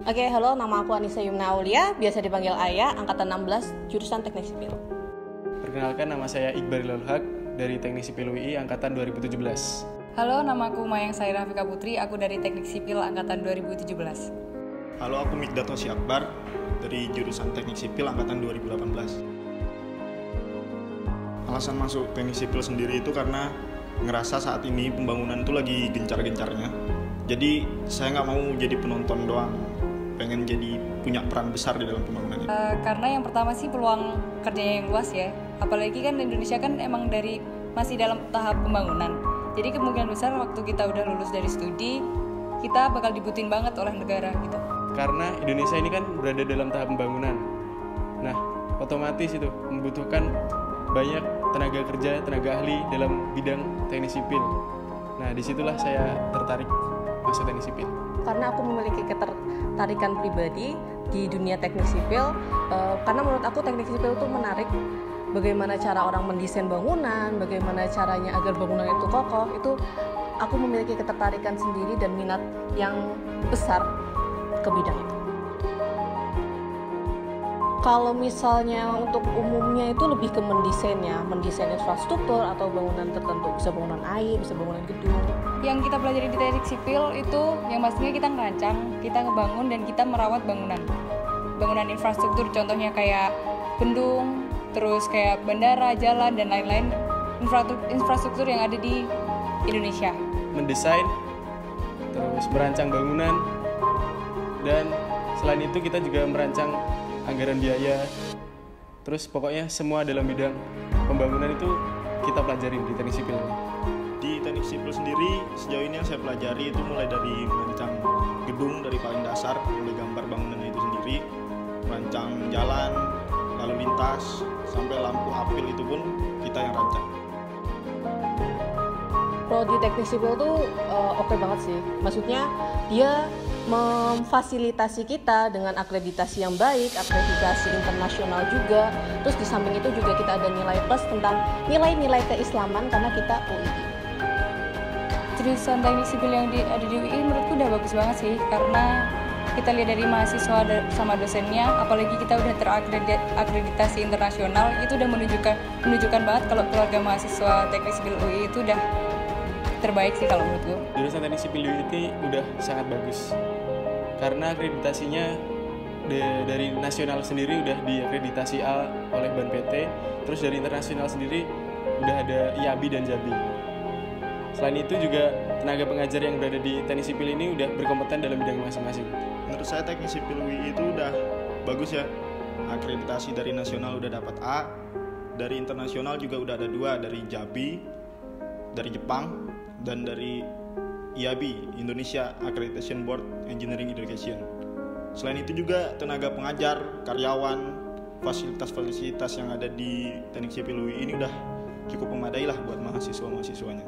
Oke, halo, nama aku Anissa Yumna Aulia, biasa dipanggil Ayah, angkatan 16, jurusan Teknik Sipil. Perkenalkan, nama saya Iqbal Haq dari Teknik Sipil UI angkatan 2017. Halo, nama aku Mayang Saira Fika Putri, aku dari Teknik Sipil angkatan 2017. Halo, aku Mikdat Hosi Akbar dari jurusan Teknik Sipil angkatan 2018. Alasan masuk Teknik Sipil sendiri itu karena ngerasa saat ini pembangunan itu lagi gencar-gencarnya. Jadi saya nggak mau jadi penonton doang, pengen jadi punya peran besar di dalam pembangunan ini. Karena yang pertama sih peluang kerjanya yang luas ya, apalagi kan Indonesia kan emang masih dalam tahap pembangunan. Jadi kemungkinan besar waktu kita udah lulus dari studi, kita bakal dibutuhin banget oleh negara gitu. Karena Indonesia ini kan berada dalam tahap pembangunan. Nah, otomatis itu membutuhkan banyak tenaga kerja, tenaga ahli dalam bidang teknik sipil. Nah, disitulah saya tertarik masuk teknik sipil. Karena aku memiliki ketertarikan pribadi di dunia teknik sipil, karena menurut aku teknik sipil itu menarik. Bagaimana cara orang mendesain bangunan, bagaimana caranya agar bangunan itu kokoh, itu aku memiliki ketertarikan sendiri dan minat yang besar ke bidang itu. Kalau misalnya untuk umumnya itu lebih ke mendesain infrastruktur atau bangunan tertentu, bisa bangunan air, bisa bangunan gedung. Yang kita pelajari di teknik sipil itu yang pastinya kita ngerancang, kita ngebangun dan kita merawat bangunan infrastruktur, contohnya kayak bendung, terus kayak bandara, jalan dan lain-lain infrastruktur yang ada di Indonesia. Mendesain, terus merancang bangunan, dan selain itu kita juga merancang anggaran biaya. Terus pokoknya semua dalam bidang pembangunan itu kita pelajarin di teknik sipil ini. Di teknik sipil sendiri sejauh ini yang saya pelajari itu mulai dari merancang gedung dari paling dasar, mulai gambar bangunannya itu sendiri, merancang jalan, lalu lintas, sampai lampu apil itu pun kita yang rancang. Prodi teknik sipil tuh oke banget sih. Maksudnya dia memfasilitasi kita dengan akreditasi yang baik, akreditasi internasional juga. Terus di samping itu juga kita ada nilai plus tentang nilai-nilai keislaman karena kita UI. Jurusan teknik sipil yang ada di UI menurutku udah bagus banget sih, karena kita lihat dari mahasiswa sama dosennya, apalagi kita udah terakreditasi internasional, itu udah menunjukkan banget kalau keluarga mahasiswa teknik sipil UI itu udah terbaik sih kalau menurutku. Jurusan teknik sipil UI ini udah sangat bagus karena akreditasinya dari nasional sendiri udah diakreditasi A oleh BAN PT, terus dari internasional sendiri udah ada IABI dan JABI. Selain itu juga tenaga pengajar yang berada di teknik sipil ini udah berkompeten dalam bidang masing-masing. Menurut saya teknik sipil UI itu udah bagus ya. Akreditasi dari nasional udah dapat A, dari internasional juga udah ada 2, dari JABI, dari Jepang, dan dari IABI, Indonesia Accreditation Board Engineering Education. Selain itu juga tenaga pengajar, karyawan, fasilitas-fasilitas yang ada di teknik sipil UI ini udah cukup memadai lah buat mahasiswa-mahasiswanya.